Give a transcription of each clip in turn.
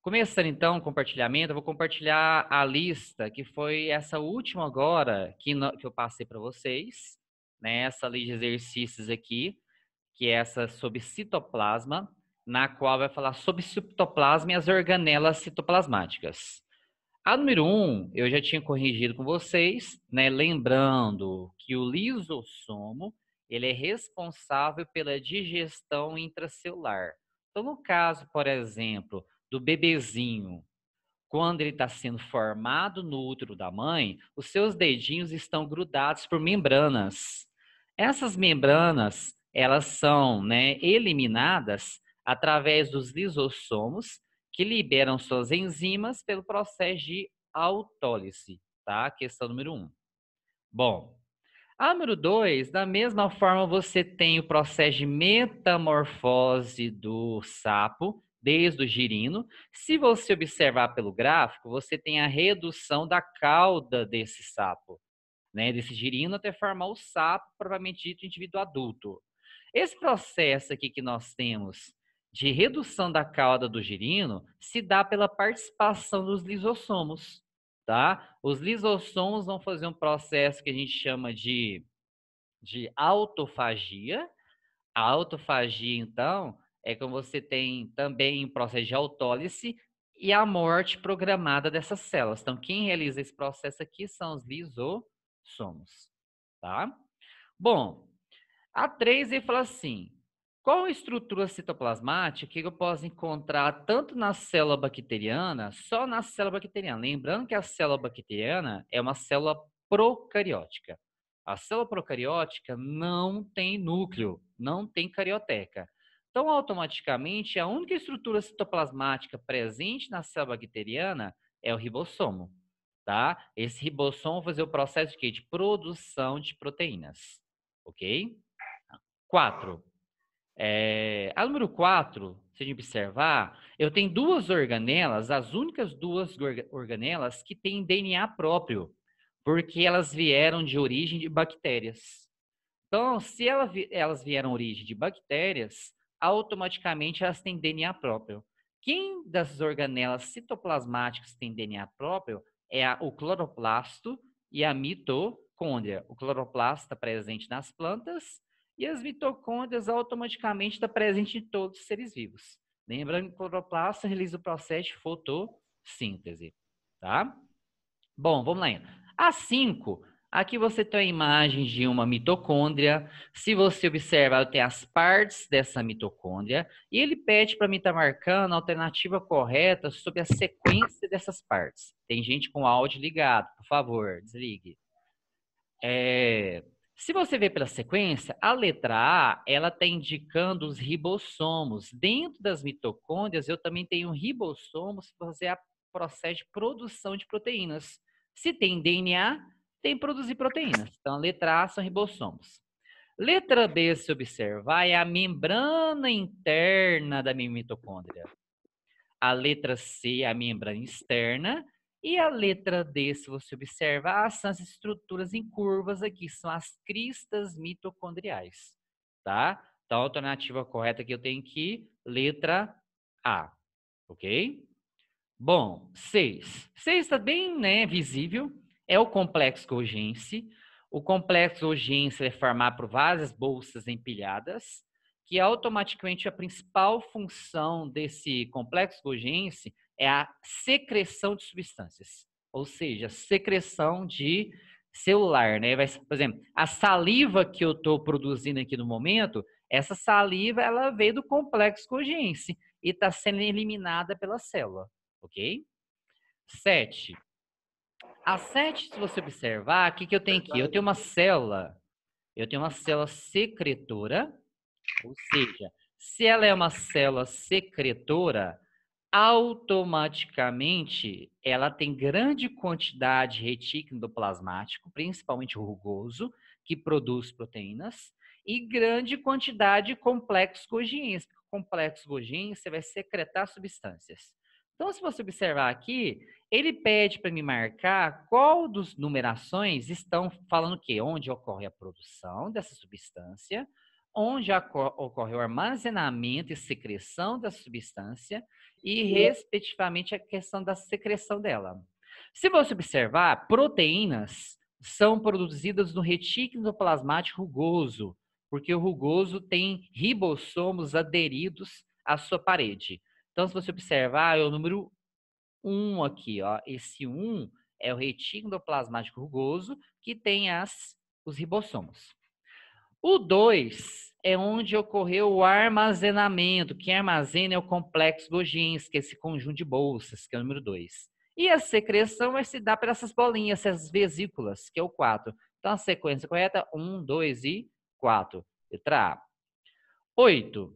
Começando então o compartilhamento, eu vou compartilhar a lista que foi essa última agora que eu passei para vocês, né? Essa lista de exercícios aqui, que é essa sobre citoplasma, na qual vai falar sobre citoplasma e as organelas citoplasmáticas. A número 1, eu já tinha corrigido com vocês, né? Lembrando que o lisossomo, ele é responsável pela digestão intracelular. Então, no caso, por exemplo, do bebezinho, quando ele está sendo formado no útero da mãe, os seus dedinhos estão grudados por membranas. Essas membranas, elas são, né, eliminadas através dos lisossomos, que liberam suas enzimas pelo processo de autólise, tá? Questão número 1. Bom, a número 2, da mesma forma, você tem o processo de metamorfose do sapo, desde o girino. Se você observar pelo gráfico, você tem a redução da cauda desse sapo, né, desse girino até formar o sapo, provavelmente dito indivíduo adulto. Esse processo aqui que nós temos de redução da cauda do girino se dá pela participação dos lisossomos, tá? Os lisossomos vão fazer um processo que a gente chama de autofagia. A autofagia, então, é quando você tem também um processo de autólise e a morte programada dessas células. Então, quem realiza esse processo aqui são os lisossomos, tá? Bom, a 3 ele fala assim, qual a estrutura citoplasmática que eu posso encontrar tanto na célula bacteriana, só na célula bacteriana? Lembrando que a célula bacteriana é uma célula procariótica. A célula procariótica não tem núcleo, não tem carioteca. Então, automaticamente, a única estrutura citoplasmática presente na célula bacteriana é o ribossomo, tá? Esse ribossomo vai fazer o processo de quê? De produção de proteínas, ok? 4. A número 4, se a gente observar, eu tenho duas organelas, as únicas duas organelas que têm DNA próprio, porque elas vieram de origem de bactérias. Então, se elas vieram de origem de bactérias, automaticamente elas têm DNA próprio. Quem das organelas citoplasmáticas tem DNA próprio é o cloroplasto e a mitocôndria. O cloroplasto está presente nas plantas e as mitocôndrias automaticamente estão presentes em todos os seres vivos. Lembrando que o cloroplasto realiza o processo de fotossíntese, tá? Bom, vamos lá. A 5, aqui você tem a imagem de uma mitocôndria. Se você observar, tem as partes dessa mitocôndria e ele pede para mim estar marcando a alternativa correta sobre a sequência dessas partes. Tem gente com áudio ligado, por favor, desligue. Se você ver pela sequência, a letra A, ela está indicando os ribossomos. Dentro das mitocôndrias, eu também tenho ribossomos para fazer o processo de produção de proteínas. Se tem DNA, tem que produzir proteínas. Então, a letra A são ribossomos. Letra B, se observar, é a membrana interna da minha mitocôndria. A letra C é a membrana externa. E a letra D, se você observar, são as estruturas em curvas aqui, são as cristas mitocondriais, tá? Então, a alternativa correta que eu tenho aqui, letra A, ok? Bom, 6. 6 está bem, né, visível, é o complexo Golgi. O complexo Golgi é formado por várias bolsas empilhadas, que automaticamente a principal função desse complexo Golgi é a secreção de substâncias, ou seja, secreção de celular, né? Por exemplo, a saliva que eu estou produzindo aqui no momento, essa saliva ela veio do complexo Golgi e está sendo eliminada pela célula, ok? 7. A 7, se você observar, o que eu tenho aqui? Eu tenho uma célula secretora, ou seja, se ela é uma célula secretora, automaticamente ela tem grande quantidade de retículo endoplasmático, principalmente rugoso, que produz proteínas, e grande quantidade de complexo Golgi. O complexo Golgi você vai secretar substâncias. Então, se você observar aqui, ele pede para me marcar qual dos numerações estão falando o quê? Onde ocorre a produção dessa substância, onde ocorre o armazenamento e secreção da substância e, respectivamente, a questão da secreção dela. Se você observar, proteínas são produzidas no retículo endoplasmático rugoso, porque o rugoso tem ribossomos aderidos à sua parede. Então, se você observar, é o número 1 aqui, ó. Esse 1 é o retículo endoplasmático rugoso, que tem os ribossomos. O 2 é onde ocorreu o armazenamento. Quem armazena é o complexo Golgi, que é esse conjunto de bolsas, que é o número 2. E a secreção vai se dar por essas bolinhas, essas vesículas, que é o 4. Então, a sequência correta, 1, 2 e 4. Letra A. 8.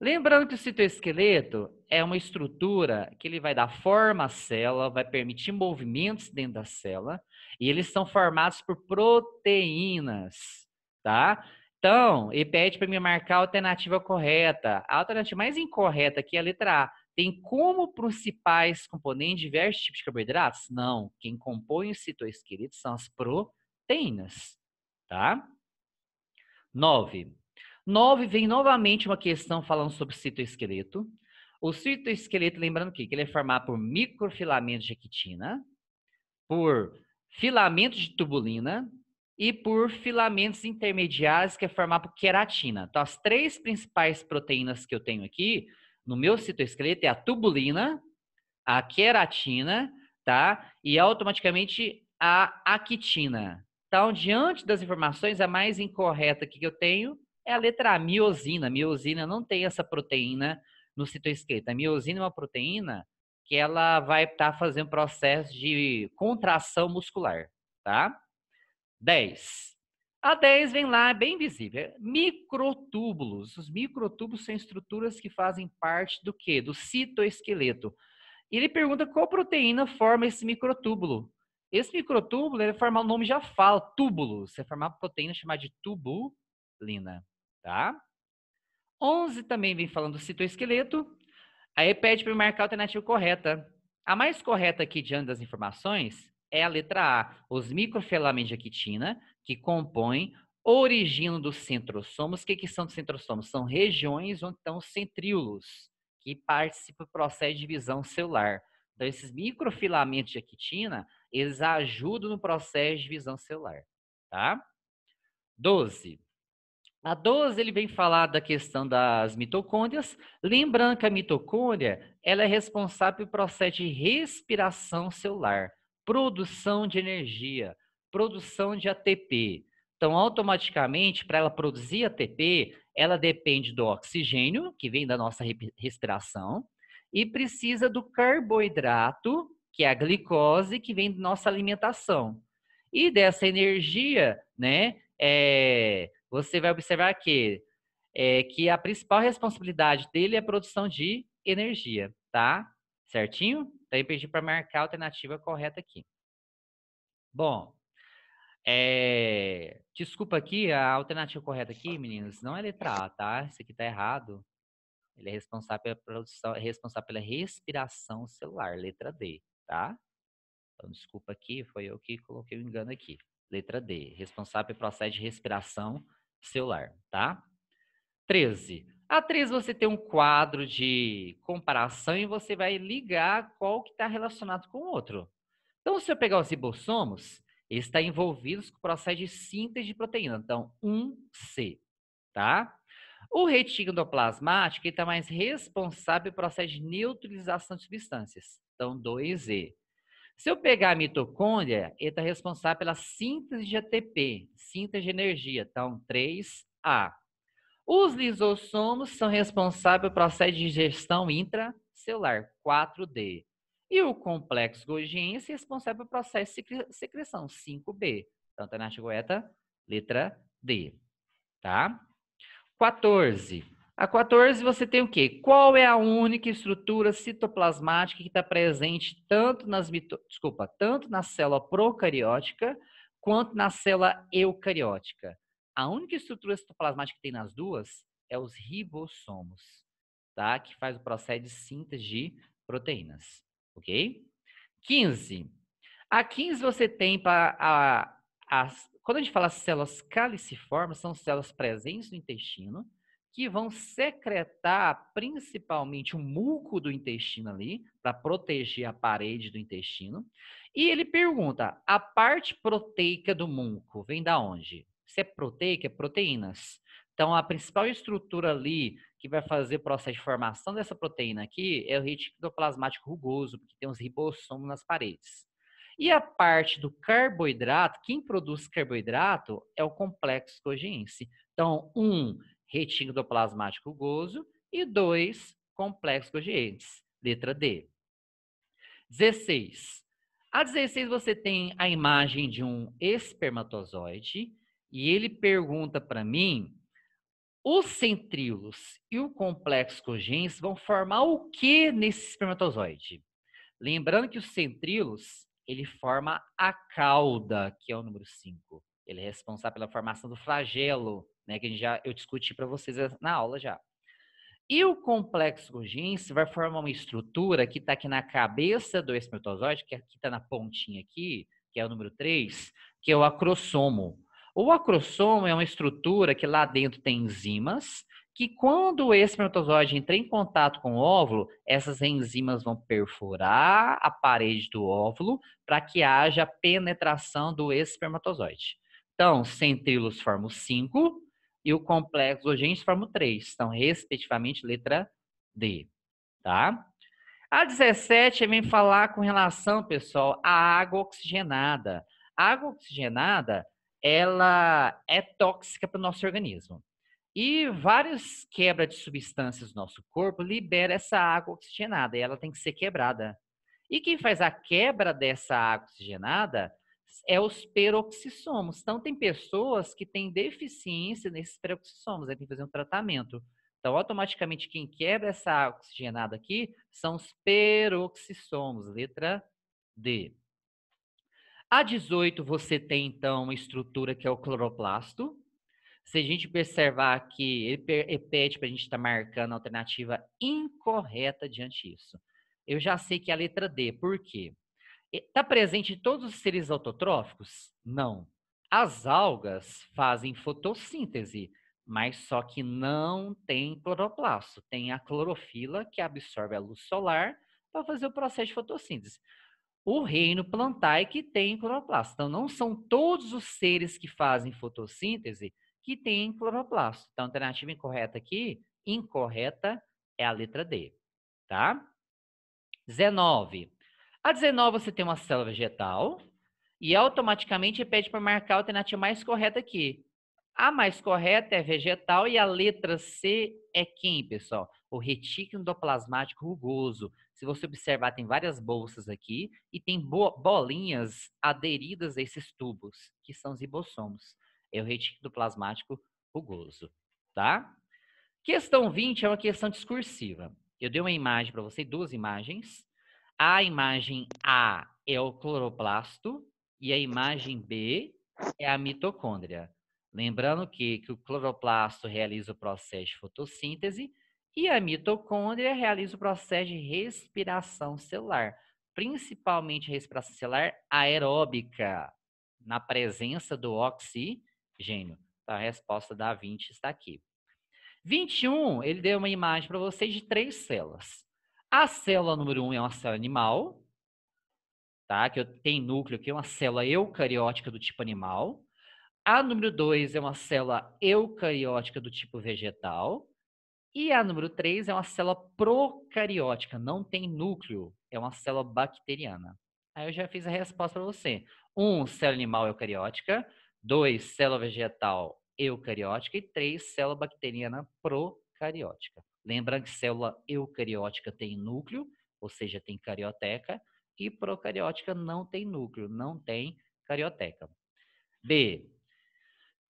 Lembrando que o citoesqueleto é uma estrutura que ele vai dar forma à célula, vai permitir movimentos dentro da célula, e eles são formados por proteínas, tá? Então, ele pede para me marcar a alternativa correta. A alternativa mais incorreta aqui é a letra A. Tem como principais componentes diversos tipos de carboidratos? Não. Quem compõe o citoesqueleto são as proteínas, tá? 9. 9 vem novamente uma questão falando sobre citoesqueleto. O citoesqueleto, lembrando que ele é formado por microfilamentos de actina, por filamentos de tubulina e por filamentos intermediários, que é formado por queratina. Então, as três principais proteínas que eu tenho aqui no meu citoesqueleto é a tubulina, a queratina, tá? E automaticamente a actina. Então, diante das informações, a mais incorreta que eu tenho é a letra A, miosina. A miosina não tem essa proteína no citoesqueleto. A miosina é uma proteína que ela vai estar fazendo processo de contração muscular, tá? 10. A 10 vem lá, é bem visível. Microtúbulos. Os microtúbulos são estruturas que fazem parte do quê? Do citoesqueleto. E ele pergunta qual proteína forma esse microtúbulo. Esse microtúbulo, ele forma, o nome já fala, túbulo. Você formar uma proteína chamada de tubulina, tá? 11 também vem falando do citoesqueleto. Aí pede para marcar a alternativa correta. A mais correta aqui, diante das informações, é a letra A. Os microfilamentos de actina, que compõem, originam dos centrossomos. O que são os centrossomos? São regiões onde estão os centríolos, que participam do processo de divisão celular. Então, esses microfilamentos de actina, eles ajudam no processo de divisão celular. Tá? 12. A 12 ele vem falar da questão das mitocôndrias, lembrando que a mitocôndria ela é responsável pelo processo de respiração celular, produção de energia, produção de ATP. Então, automaticamente, para ela produzir ATP, ela depende do oxigênio, que vem da nossa respiração, e precisa do carboidrato, que é a glicose, que vem da nossa alimentação. E dessa energia, né, você vai observar que a principal responsabilidade dele é a produção de energia, tá? Certinho? Então, eu pedi para marcar a alternativa correta aqui. Bom, desculpa aqui, a alternativa correta aqui, meninos, não é letra A, tá? Isso aqui tá errado. Ele é responsável pela produção, é responsável pela respiração celular, letra D, tá? Então, desculpa aqui, foi eu que coloquei o engano aqui. Letra D, responsável pelo processo de respiração celular, tá? 13. A 13 você tem um quadro de comparação e você vai ligar qual que está relacionado com o outro. Então, se eu pegar os ribossomos, eles estão envolvidos com o processo de síntese de proteína. Então, 1C, tá? O retículo endoplasmático está mais responsável pelo processo de neutralização de substâncias. Então, 2E. Se eu pegar a mitocôndria, ele está responsável pela síntese de ATP, síntese de energia. Então, 3A. Os lisossomos são responsáveis pelo processo de digestão intracelular, 4D. E o complexo Golgiense é responsável pelo processo de secreção, 5B. Então, a alternativa correta, letra D. Tá? 14. A 14 você tem o quê? Qual é a única estrutura citoplasmática que está presente tanto na célula procariótica quanto na célula eucariótica? A única estrutura citoplasmática que tem nas duas é os ribossomos, tá? Que faz o processo de síntese de proteínas, ok? 15. A 15 você tem quando a gente fala células caliciformes, são células presentes no intestino, que vão secretar principalmente o muco do intestino ali, para proteger a parede do intestino. E ele pergunta: a parte proteica do muco vem da onde? Se é proteica, é proteínas. Então, a principal estrutura ali que vai fazer o processo de formação dessa proteína aqui é o retículo plasmático rugoso, porque tem os ribossomos nas paredes. E a parte do carboidrato, quem produz carboidrato é o complexo Golgiense. Então, retículo plasmático rugoso e 2, complexo Golgiense. Letra D. 16. A 16 você tem a imagem de um espermatozoide e ele pergunta para mim: os centríolos e o complexo Golgiense vão formar o que nesse espermatozoide? Lembrando que os centríolos, ele forma a cauda, que é o número 5. Ele é responsável pela formação do flagelo, né, que eu discuti para vocês na aula já. E o complexo Golgiense vai formar uma estrutura que está aqui na cabeça do espermatozoide, que aqui está na pontinha aqui, que é o número 3, que é o acrossomo. O acrossomo é uma estrutura que lá dentro tem enzimas, que quando o espermatozoide entra em contato com o óvulo, essas enzimas vão perfurar a parede do óvulo para que haja penetração do espermatozoide. Então, centríolos formam 5, e o complexo Golgiense forma 3. Então, respectivamente, letra D, tá? A 17 vem falar com relação, pessoal, à água oxigenada. A água oxigenada, ela é tóxica para o nosso organismo. E várias quebras de substâncias do nosso corpo liberam essa água oxigenada e ela tem que ser quebrada. E quem faz a quebra dessa água oxigenada é os peroxissomos. Então, tem pessoas que têm deficiência nesses peroxissomos, aí tem que fazer um tratamento. Então, automaticamente, quem quebra essa água oxigenada aqui são os peroxissomos, letra D. A 18, você tem, então, uma estrutura que é o cloroplasto. Se a gente observar aqui, ele pede para a gente estar marcando a alternativa incorreta diante disso. Eu já sei que é a letra D. Por quê? Está presente em todos os seres autotróficos? Não. As algas fazem fotossíntese, mas só que não tem cloroplasto. Tem a clorofila, que absorve a luz solar para fazer o processo de fotossíntese. O reino plantar é que tem cloroplasto. Então, não são todos os seres que fazem fotossíntese que têm cloroplasto. Então, a alternativa incorreta aqui, incorreta, é a letra D, tá? 19. A 19 você tem uma célula vegetal e automaticamente pede para marcar a alternativa mais correta aqui. A mais correta é vegetal e a letra C é quem, pessoal? O retículo endoplasmático rugoso. Se você observar, tem várias bolsas aqui e tem bolinhas aderidas a esses tubos, que são os ribossomos. É o retículo endoplasmático rugoso, tá? Questão 20 é uma questão discursiva. Eu dei uma imagem para você, duas imagens. A imagem A é o cloroplasto e a imagem B é a mitocôndria. Lembrando que o cloroplasto realiza o processo de fotossíntese e a mitocôndria realiza o processo de respiração celular, principalmente respiração celular aeróbica, na presença do oxigênio. Então, a resposta da 20 está aqui. 21, ele deu uma imagem para vocês de 3 células. A célula número 1 é uma célula animal, tá? Que tem núcleo aqui, uma célula eucariótica do tipo animal. A número 2 é uma célula eucariótica do tipo vegetal. E a número 3 é uma célula procariótica, não tem núcleo, é uma célula bacteriana. Aí eu já fiz a resposta para você. 1, célula animal eucariótica. 2, célula vegetal eucariótica. E 3, célula bacteriana procariótica. Lembrando que célula eucariótica tem núcleo, ou seja, tem carioteca, e procariótica não tem núcleo, não tem carioteca. B.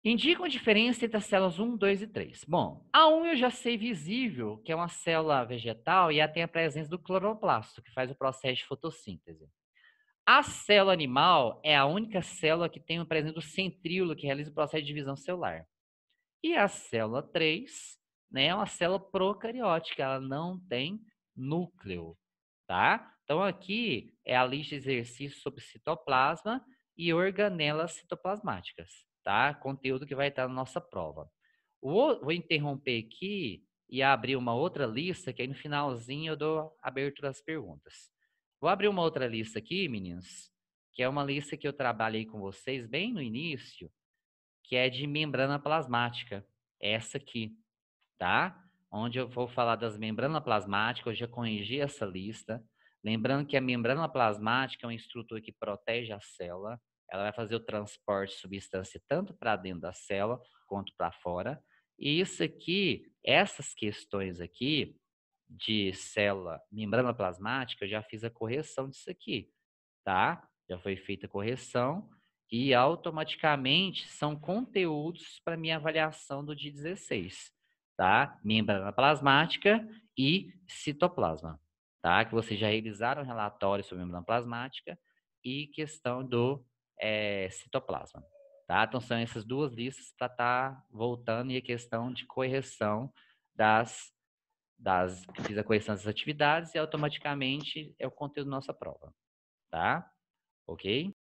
Indicam a diferença entre as células 1, 2 e 3. Bom, a 1 eu já sei visível, que é uma célula vegetal, e ela tem a presença do cloroplasto, que faz o processo de fotossíntese. A célula animal é a única célula que tem a presença do centríolo, que realiza o processo de divisão celular. E a célula 3, né, é uma célula procariótica, ela não tem núcleo, tá? Então, aqui é a lista de exercícios sobre citoplasma e organelas citoplasmáticas, tá? Conteúdo que vai estar na nossa prova. Vou interromper aqui e abrir uma outra lista, que aí no finalzinho eu dou abertura às perguntas. Vou abrir uma outra lista aqui, meninos, que é uma lista que eu trabalhei com vocês bem no início, que é de membrana plasmática. Essa aqui, tá? Onde eu vou falar das membranas plasmáticas, eu já corrigi essa lista. Lembrando que a membrana plasmática é uma estrutura que protege a célula. Ela vai fazer o transporte de substância tanto para dentro da célula quanto para fora. E isso aqui, essas questões aqui de célula, membrana plasmática, eu já fiz a correção disso aqui, tá? Já foi feita a correção e automaticamente são conteúdos para minha avaliação do dia 16, tá? Membrana plasmática e citoplasma, tá? Que vocês já revisaram o relatório sobre membrana plasmática e questão do citoplasma, tá? Então são essas duas listas para estar voltando e a questão de correção fiz a correção das atividades e automaticamente é o conteúdo da nossa prova, tá? Ok?